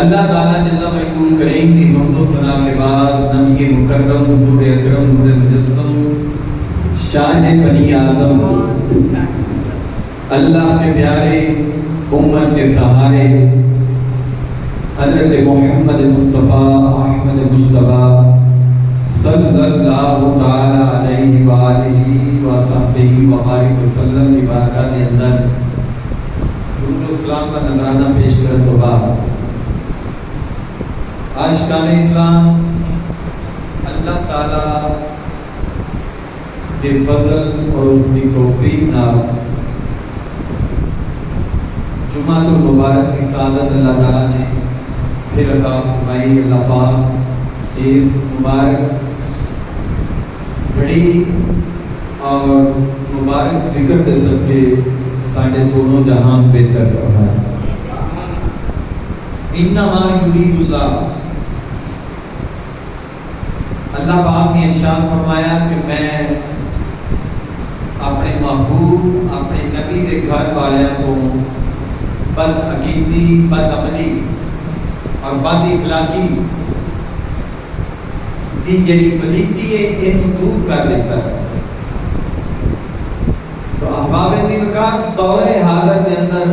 اللہ تعالیٰ جل مجدول کریم کی حمد و ثنا کے بعد نبی مکرم حضور اکرم نور مجسم شاہد بنی آدم اللہ کے پیارے امت کے سہارے حضرت محمد مصطفیٰ احمد مصطفیٰ صلی اللہ تعالی علیہ وآلہ وصحبہ وبارک وسلم کی بارگاہ کے اندر درود و سلام کا نذرانہ پیش کرنے تو بعد عاشقان اسلام اللہ تعالیٰ کے فضل اور اس کی توفیق نال جمعہ المبارک کی سعادت اللہ تعالیٰ نے پھر عطا فرمائی۔ اللہ پاک اس مبارک گھڑی اور مبارک ذکر دے سب کے ساڑھے دونوں جہان بہتر فرمائے۔ انما یرید اللہ پاک نے ارشاد فرمایا کہ میں اپنے محبوب اپنے نبی کے گھر والوں کو بد عقیدی، بد عملی اور بد اخلاقی دی جڑی پلیتی ہے ان دور کر دیتا ہے۔ تو احباب ذکر دور حاضر کے اندر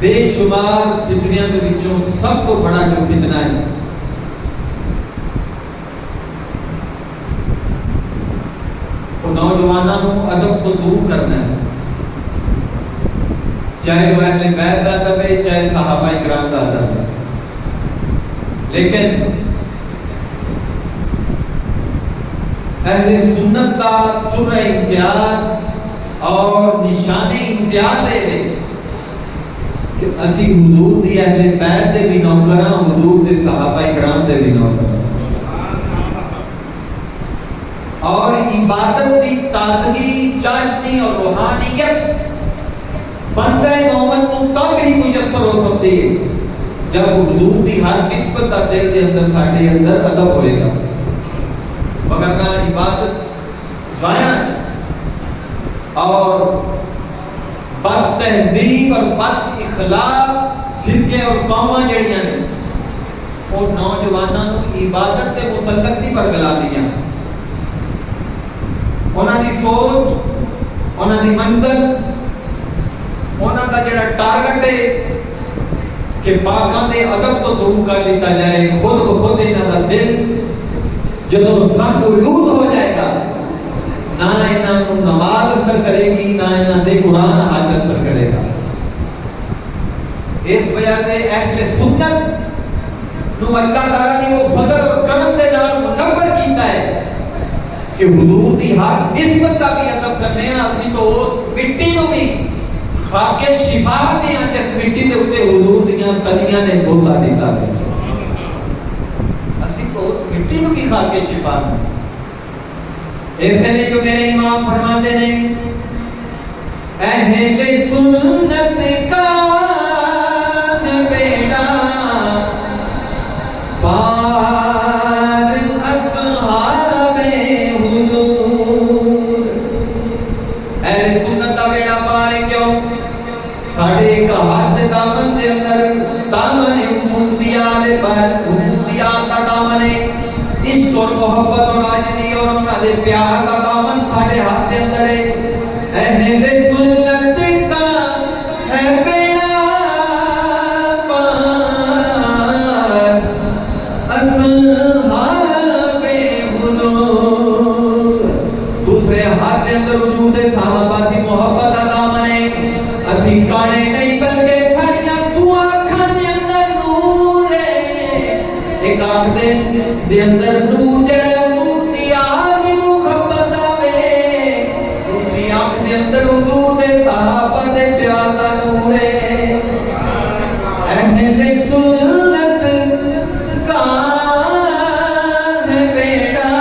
بے شمار فتنیاں کے وچوں سب تو بڑا جو فتنہ ہے وہ نوجوانوں ادب کو دور کرنا ہے، چاہے وہ اہل بیت کا ادب ہے چاہے صحابہ کرام کا ادب ہے، لیکن اہل سنت کا جرہ امتیاز اور نشان امتیاز ہے کہ اسی حضور دی اہل بیت دے بھی نوکراں، حضور دے صحابہ کرام دے بھی نوکراں، اور عبادت دی تازگی، چاشنی اور روحانیت بندہ مومن کو تب ہی میسر ہو سکتی ہے جب حضور دی ہر نسبت کا دل دے اندر ساڈے اندر ادب ہوئے گا، وگرنہ عبادت ضائع اور بد تہذیب اور بد اخلاق فرقے اور قوماں جڑیاں نے وہ نوجوانوں عبادت کے متعلق نہیں پرگلا دیا، انہاں دی سوچ، انہاں دی منزل، انہاں دا جڑا ٹارگٹ ہے کہ پاکاں دے ادب تو دور کر دیتا جائے، خود بخود انہاں دا دل جدوں زنگ آلود ہو جائے گا نہ انہاں کو نماز اثر کرے گی نہ انہاں دے قرآن حاج اثر کرے گا۔ اس وجہ سے اہل سنت نو اللہ تعالیٰ نے وہ فضل اور کرم دے نال منور کیتا ہے کہ حضور دی ہر نسبت کا بھی ادب کرنے ہیں، اسی تو اس مٹی نو بھی خاک شفا نے جس مٹی دے اوتے حضور دیاں تلیاں نے بوسا دیتا ہے، اسی تو اس مٹی نو بھی خاک شفا نے۔ ایسے لئے جو میرے امام فرماتے ہیں اہل سنت کا ہے بیڑا پار اصحاب حضور، اہل سنت کا بیڑا پائے کیوں؟ ساڑھے ایک ہاتھ دامن دے اندر دامن حضور دی آل پر، حضور دی آل کا دامن ہے، عشق اور محبت اور عاجزی اور انہاں دے پیار کا دامن ساڑھے ہاتھ دے اندر ہے۔ اہل سنت کا ہے بیڑا پار اصحاب حضور، دوسرے ہاتھ دے اندر وجود صحابہ دی محبت کا دامن ہے۔ اسی کانے نہیں بلکہ ساڑیاں تو آنکھاں دے اندر نور ہے، ایک آنکھ دے اندر نور جڑا نور دی آدھی محبت آوے، دوسری آنکھ دے اندر حضور دے صحابہ دے پیار دا نور ہے۔ اہل سنت کا ہے بیڑا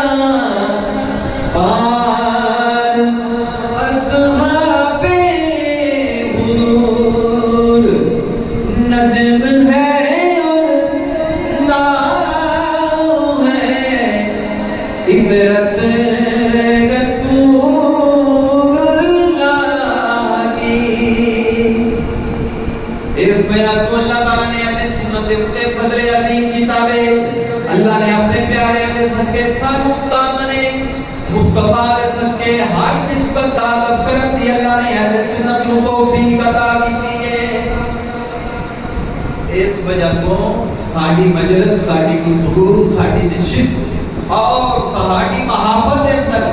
پار اصحاب حضور، نجم ہے اور ناؤ ہے اس وجہ تو اللہ تعالیٰ نے اہل سنت دے اتے فضل عظیم کتابے اللہ نے اپنے پیارے دے صدقے سانو تامنے مصطفیٰ دے صدقے ہر نسبت تعلق کرن دی اللہ نے اہل سنت نو توفیق عطا کی ہے. اس وجہ تو ساڑی مجلس ساڑی گفتگو ساڑی نشست اور ساڑی محافظ دے اندر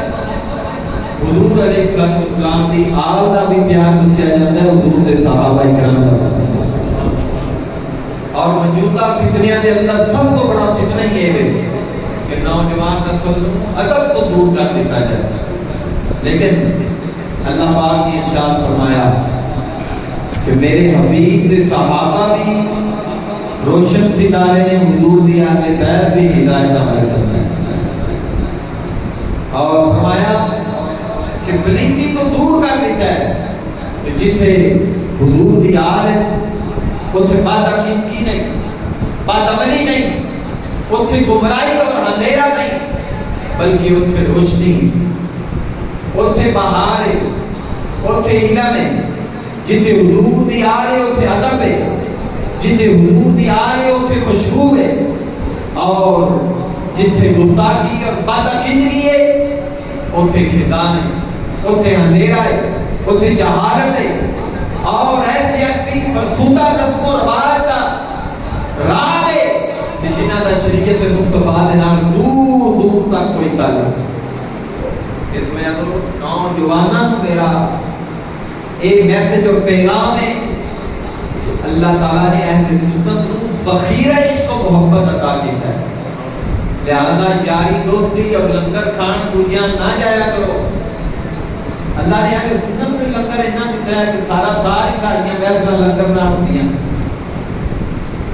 حضور علیہ السلام دی آل دا بھی پیار دسیا جاتا ہے, حضور دے صحابہ کرام دا. اور موجودہ فتنیاں دے اندر سب تو بڑا فتنہ یہ ہے کہ نوجوان نسل نو ادب تو دور کر دیتا جاتا ہے. لیکن اللہ پاک نے ارشاد فرمایا کہ میرے حبیب دے صحابہ بھی روشن ستارے نے حضور دی آل بیت بھی ہدایت عمل کرنا ہے. اور فرمایا کہ پلیتی تو دور کر دیتا ہے کہ جتھے حضور دی آل ہے اتھے بادعقید کی نہیں, بادعملی نہیں, اتھے گمراہی اور اندھیرا نہیں, بلکہ اتھے روشنی, اتھے بہار ہے, اتھے علم ہے. جتھے حضور دی آل ہے اتھے ادب ہے, جتھے حضور دی آل ہے اتھے خوشبو ہے, اور جتھے گستاخی اور بادعقیدگی ہے اتھے خدان ہے, اتھے اندھیرا ہے, اتھے جہالت ہے. اور ایسی ایسی فرسودہ رسم و رواج کا راہ ہے کہ جنہاں دا شریعت مصطفیٰ دے نال دور دور تک کوئی تعلق. اس میں تو نوجوانوں میرا ایک میسج اور پیغام ہے کہ اللہ تعالیٰ نے اہل سنت کو ذخیرہ عشق و محبت عطا کیتا ہے. لہذا یاری دوستی اور لنگر کھان دنیا نہ جایا کرو. اللہ نے اہل سنت میں لنگر اتنا دیتا ہے کہ سارا ساری ساریاں محفل لنگر نہ ہوتی ہیں.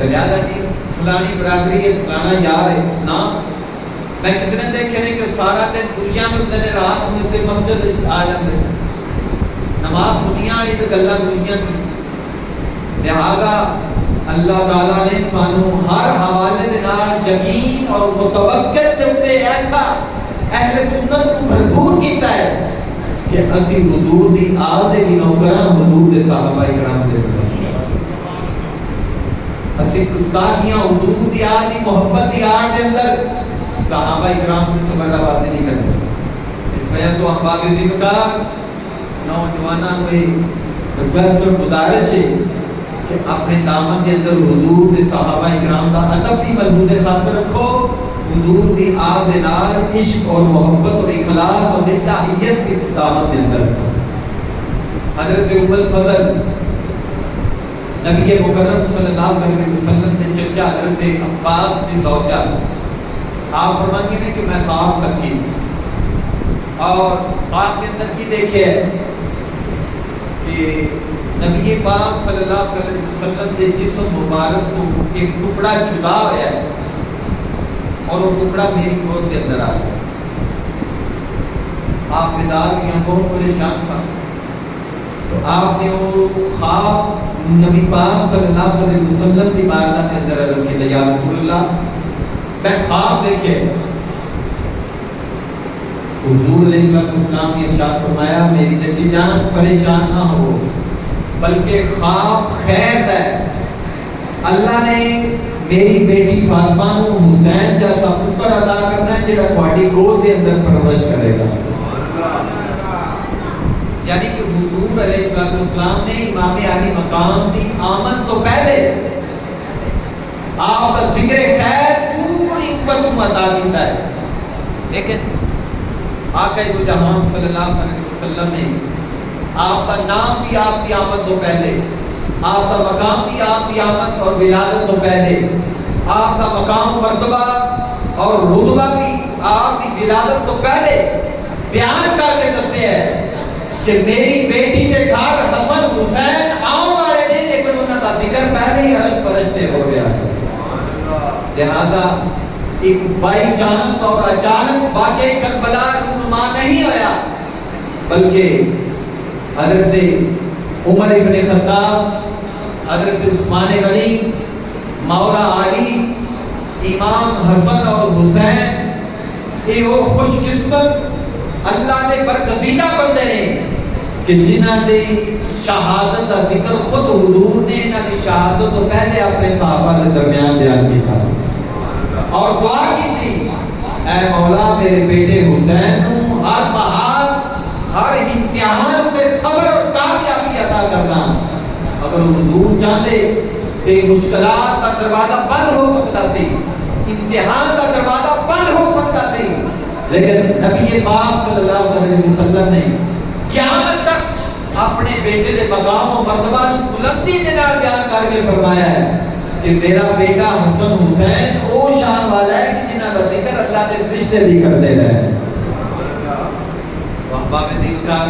لہذا جی فلانی برادری ہے, فلانا یار ہے نا, میں کتنے دیکھے نہیں کہ سارا دن دنیا میں ہوتے ہیں, رات میں ہوتے مسجد آ جاتے ہیں, نماز سنیاں والی تو گلاں دنیا کی. لہذا اللہ تعالیٰ نے سانو ہر حوالے دے نال یقین اور متوکل دے اوپر ایسا اہل سنت کو بھرپور کیتا ہے کہ اسی حضور دی آل دے بھی نوکراں, حضور دے صحابہ کرام دے اسی گستاخیاں حضور دی آل دی محبت دی آڑ دے اندر صحابہ کرام کو تبرہ باتیں نہیں کرتے. اس وجہ تو احباب عزیز کا نوجوانوں کو ریکویسٹ اور گزارش ہے کہ اپنے دامن کے اندر حضور دے صحابہ کرام دا ادب بھی مضبوط خاطر رکھو, حضور دی آل دے نال عشق اور محبت اور اخلاص اور الہیت کی دامن کے اندر رکھو. حضرت ام الفضل نبی مکرم صلی اللہ علیہ وسلم کے چچا حضرت عباس کی زوجہ, آپ فرماتی ہیں کہ میں خواب تکی اور خواب کے اندر کی دیکھے کہ نبی پاک صلی اللہ علیہ وسلم کے جسم مبارک کو ایک ٹکڑا جدا ہوا ہے اور وہ ٹکڑا میری گود کے اندر آ گیا. آپ بیدار ہوئے, بہت پریشان تھا. تو آپ نے وہ خواب نبی پاک صلی اللہ علیہ وسلم کی بارگاہ کے اندر عرض کی, یا رسول اللہ میں خواب دیکھے. حضور علیہ السلام نے ارشاد فرمایا میری چچی جان پریشان نہ ہو, بلکہ خواب خیر ہے. اللہ نے میری بیٹی فاطمہ کو حسین جیسا پتر عطا کرنا ہے جڑا تہاڈی گود دے اندر پرورش کرے گا. یعنی کہ حضور علیہ السلام نے امام علی مقام کی آمد تو پہلے آپ کا ذکر خیر پوری امت کو عطا کیتا ہے. لیکن آقا دو جہان صلی اللہ علیہ وسلم نے آپ کا نام بھی آپ کی آمد تو پہلے, آپ کا مقام بھی آپ کی آمد اور ولادت تو پہلے, آپ کا مقام و مرتبہ اور رتبہ بھی آپ کی ولادت تو پہلے بیان کر کے دسے ہے کہ میری بیٹی دے گھر حسن حسین آؤں والے نہیں, لیکن انہوں کا ذکر پہلے ہی عرش فرشتے ہو گیا. لہذا ایک بائی چانس اور اچانک واقعہ کربلا رونما نہیں ہویا, بلکہ حضرت عمر ابن خطاب, حضرت عثمان غنی, مولا علی, امام حسن اور حسین, یہ وہ خوش قسمت اللہ نے برگزیدہ بندے ہیں کہ جنہ دی شہادت کا ذکر خود حضور نے انہاں دی شہادت تو پہلے اپنے صحابہ کے درمیان بیان کیا اور دعا کی تھی، اے مولا میرے بیٹے حسین نو ہر بہار ہر امتحان تے صبر اور کامیابی عطا کرنا۔ اگر حضور چاہتے کہ مشکلات کا دروازہ بند ہو سکتا سی، امتحان کا دروازہ بند ہو سکتا سی، لیکن نبی پاک صلی اللہ علیہ وسلم نے قیامت تک اپنے بیٹے دے مقام و مرتبہ کو بلندی دے نال بیان کر کے فرمایا ہے کہ میرا بیٹا حسن حسین او شان والا ہے کہ جنہاں کا ذکر اللہ دے فرشتے بھی کرتے رہے۔ احباب دین کا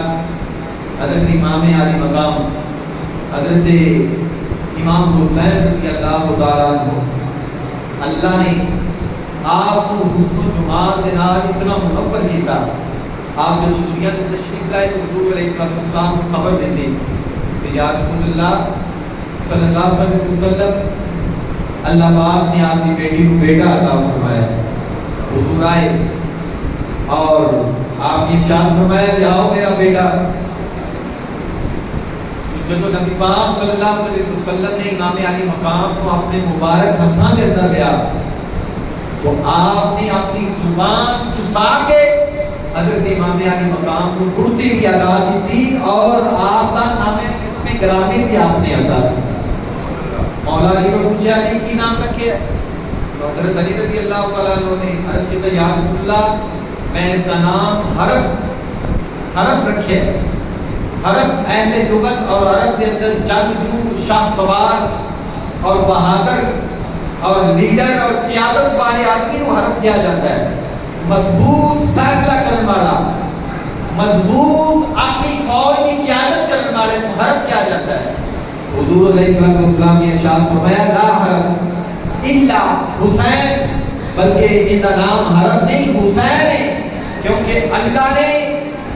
حضرت امام علی مقام حضرت امام حسین رضی اللہ تعالیٰ عنہ، اللہ نے آپ کو حسن و جمال دے نال اتنا منور کیتا، آپ جب دنیا میں تشریف لائے تو حضور علیہ السلام کو خبر دیتے کہ یا رسول اللہ صلی اللہ علیہ وسلم اللہ پاک نے آپ کی بیٹی کو بیٹا عطا فرمایا۔ حضور آئے اور آپ نے ارشاد فرمایا لے آؤ میرا بیٹا۔ جب نبی پاک صلی اللہ علیہ وسلم نے امام علی مقام کو اپنے مبارک ہاتھوں کے اندر لیا تو آپ نے اپنی زبان چسا کے حضرت امام علی مقام کو گڑتی بھی ادا کی تھی اور آپ کا نام اس میں گرامی بھی آپ نے ادا کی۔ مولا علی کو پوچھا علی کی نام رکھے تو حضرت علی رضی اللہ تعالیٰ عنہ نے عرض کیا یا رسول اللہ میں اس کا نام حرب رکھے۔ حرب اہل لغت اور عرب کے اندر جنگجو، شاہ سوار اور بہادر اور لیڈر اور قیادت والے آدمی کو حرب کیا جاتا ہے، مضبوط فیصلہ کرنے والا، مضبوط اپنی فوج کی قیادت کرنے والے کو حرب کیا جاتا ہے۔ حضور علیہ السلام نے ارشاد فرمایا لا حرب الا حسین، بلکہ ان کا نام حرب نہیں حسین ہے، کیونکہ اللہ نے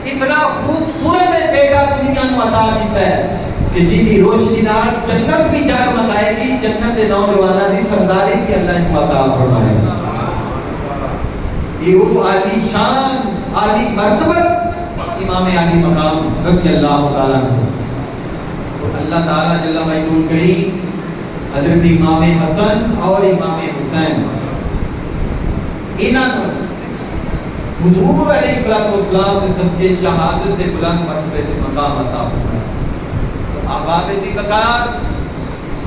اتنا خوبصورت بیٹا دنیا کو عطا کیتا ہے کہ جن کی روشنی نال جنت بھی جگمگائے گی، جنت کے نوجوانوں کی سرداری بھی اللہ کو عطا فرمائے گا۔ یہ وہ عالی شان عالی مرتبت امام علی مقام رضی اللہ تعالیٰ عنہ۔ تو اللہ تعالیٰ جل مجدہ کریم حضرت امام حسن اور امام حسین انہوں حضور علیہ السلام کے صدقے شہادت دے بلند مرتبے دے مقام عطا فرمایا۔ تو احباب دی بکار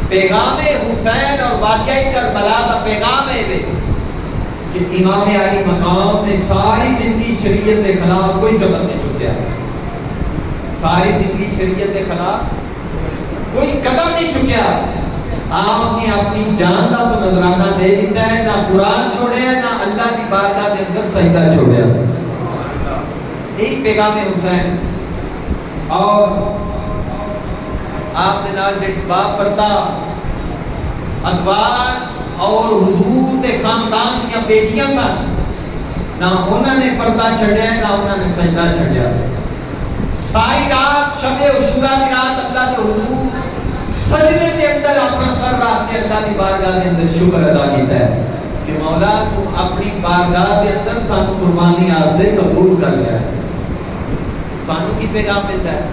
پیغام حسین اور واقعہ کربلا کا پیغام ہے کہ امام علی مقام نے ساری زندگی شریعت کے خلاف کوئی قدم نہیں چکیا، ساری زندگی شریعت کے خلاف کوئی قدم نہیں چکیا۔ آپ نے اپنی جان کا تو نذرانہ دے دیتا ہے، نہ قرآن چھوڑیا نہ اللہ کی بارگاہ کے اندر سجدہ چھوڑیا۔ یہی پیغام حسین اور آپ نے نال جڑی باپ پردہ ازواج اور حضور کے خاندان کی بیٹیاں سن، نہ انہوں نے پردہ چھڑیا نہ انہوں نے سجدہ چھڑیا۔ ساری رات شب عاشورہ کی رات اللہ کے حضور سجدے کے اندر اپنا سر رکھ کے اللہ کی بارگاہ کے اندر شکر ادا کیتا ہے کہ مولا تو اپنی بارگاہ کے اندر سانو قربانی عارضے قبول کر لیا ہے۔ سانو کی پیغام ملتا ہے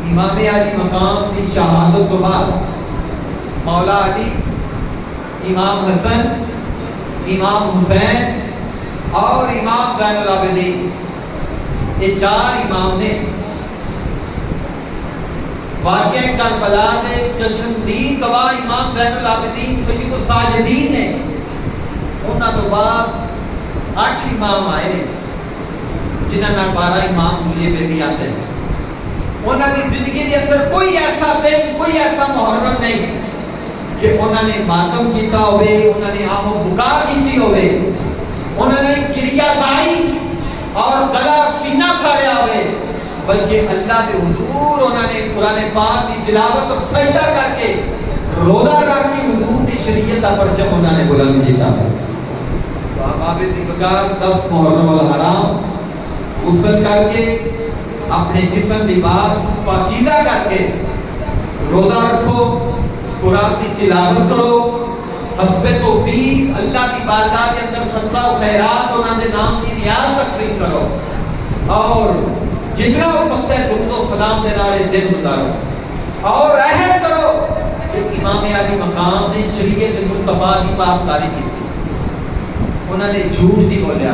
امام علی مقام کی شہادت کے بعد مولا علی، امام حسن، امام حسین اور امام زین العابدین، یہ چار امام نے واقعہ کربلا دے چشمدید گواہ امام زین العابدین سید الساجدین نے، انہاں تو بعد 8 امام آئے نے جنہاں نال 12 امام دوجے پہ بھی آتے ہیں۔ انہاں کی زندگی کے اندر کوئی ایسا دن، کوئی ایسا محرم نہیں کہ انہوں نے ماتم کیتا ہوئے، انہوں نے آہ و بکا کیتی ہوئے، انہوں نے کریا زاری اور گلا سینہ پھاڑیا ہوئے، بلکہ اللہ کے حضور انہوں نے قرآن پاک کی تلاوت اور سجدہ کر کے روزہ رکھ کے حضور کی شریعت کا پرچم انہوں نے بلند کیتا۔ تو احباب دی بکار 10 محرم الحرام غسل کر کے اپنے جسم لباس کو پاکیزہ کر کے روزہ رکھو، قرآن کی تلاوت کرو، حسب توفیق اللہ کی بارگاہ کے اندر صدقہ و خیرات انہوں نے نام کی نیاز تقسیم کرو، اور جتنا ہو سکتا ہے درود و سلام دے نال دن گزارو اور عہد کرو کہ امام علی مقام نے شریعت مصطفیٰ کی پاسداری کی، انہوں نے جھوٹ نہیں بولیا،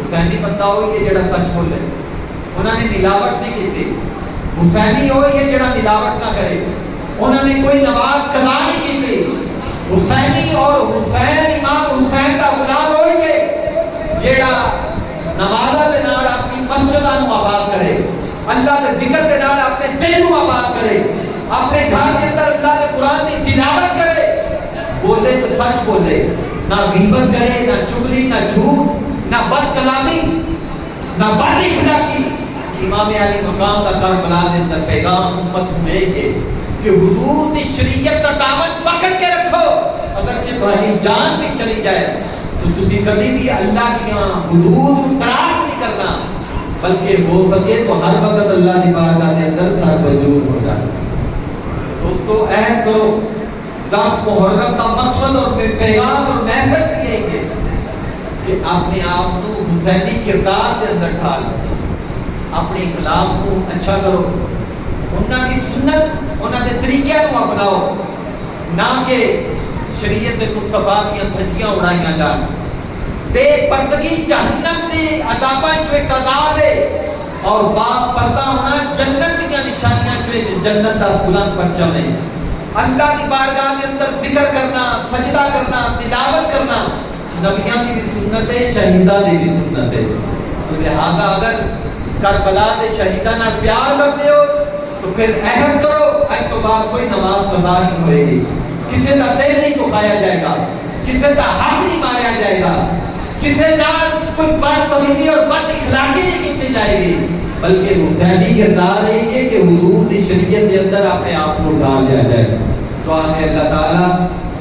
حسینی بندہ ہوئی ہے جڑا سچ بولے، انہوں نے ملاوٹ نہیں کی، حسینی ہوئی ہے جڑا ملاوٹ نہ کرے، انہوں نے کوئی نماز قضا نہیں کی، حسینی اور حسین امام حسین کا غلام ہوئی ہے جڑا نمازاں دے نال اپنی مسجداں نو آباد کرے، اللہ دے ذکر دے نال اپنے دل نو آباد کرے، اپنے گھر دے اندر اللہ دے قرآن کی تلاوت کرے، بولے تو سچ بولے، نہ غیبت کرے، نہ چغلی، نہ جھوٹ، نہ بد کلامی، نہ بد اخلاقی۔ امام علی مقام کا کربلا دے اندر پیغام امت میں ہے کہ حضور کی شریعت کا دامن پکڑ کے رکھو، اگرچہ تمہاری جان بھی چلی جائے تو تسی کبھی بھی اللہ کی حدود کو کراس نہیں کرنا، بلکہ ہو سکے تو ہر وقت اللہ کی بارگاہ کے اندر سر بجور ہو جائے۔ دوستو عہد کرو، 10 محرم کا مقصد اور پیغام اور میسج بھی یہی ہے کہ اپنے آپ کو حسینی کردار کے اندر ڈھال، اپنے اخلاق کو اچھا کرو، انہاں کی سنت انہاں دے طریقے کو اپناؤ، نہ کہ شریعت مصطفیٰ کی دھجیاں اڑائیاں جان۔ بے پردگی جہنم کے عذاباں چوں ایک عذاب ہے اور با پردہ ہونا جنت کی نشانیاں چوں ایک جنت کا بلند پرچم ہے۔ اللہ کی بارگاہ کے اندر ذکر کرنا، سجدہ کرنا، تلاوت کرنا نبیوں کی بھی سنت ہے، شہیداں کی بھی سنت ہے۔ تو لہذا اگر کربلا کے شہیداں نال پیار کرتے ہو تو پھر عہد کرو اج تو بعد کوئی نماز قضا نہیں ہوئے گی، کسی کا دل نہیں دکھایا جائے گا، کسی کا حق نہیں ماریا جائے گا، کسی نال کوئی بدتمیزی اور بد اخلاقی نہیں کی جائے گی، بلکہ حسینی کردار ہے کہ حضور کی شریعت کے اندر اپنے آپ کو ڈال لیا جائے۔ دعا ہے اللہ تعالیٰ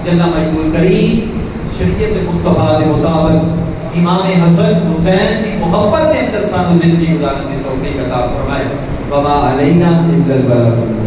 جل مجدول کریم شریعت مصطفیٰ کے مطابق امام حسن حسین کی محبت کے اندر سانو زندگی گزارنے کی توفیق عطا فرمائے۔ وما علینا الا البلاغ۔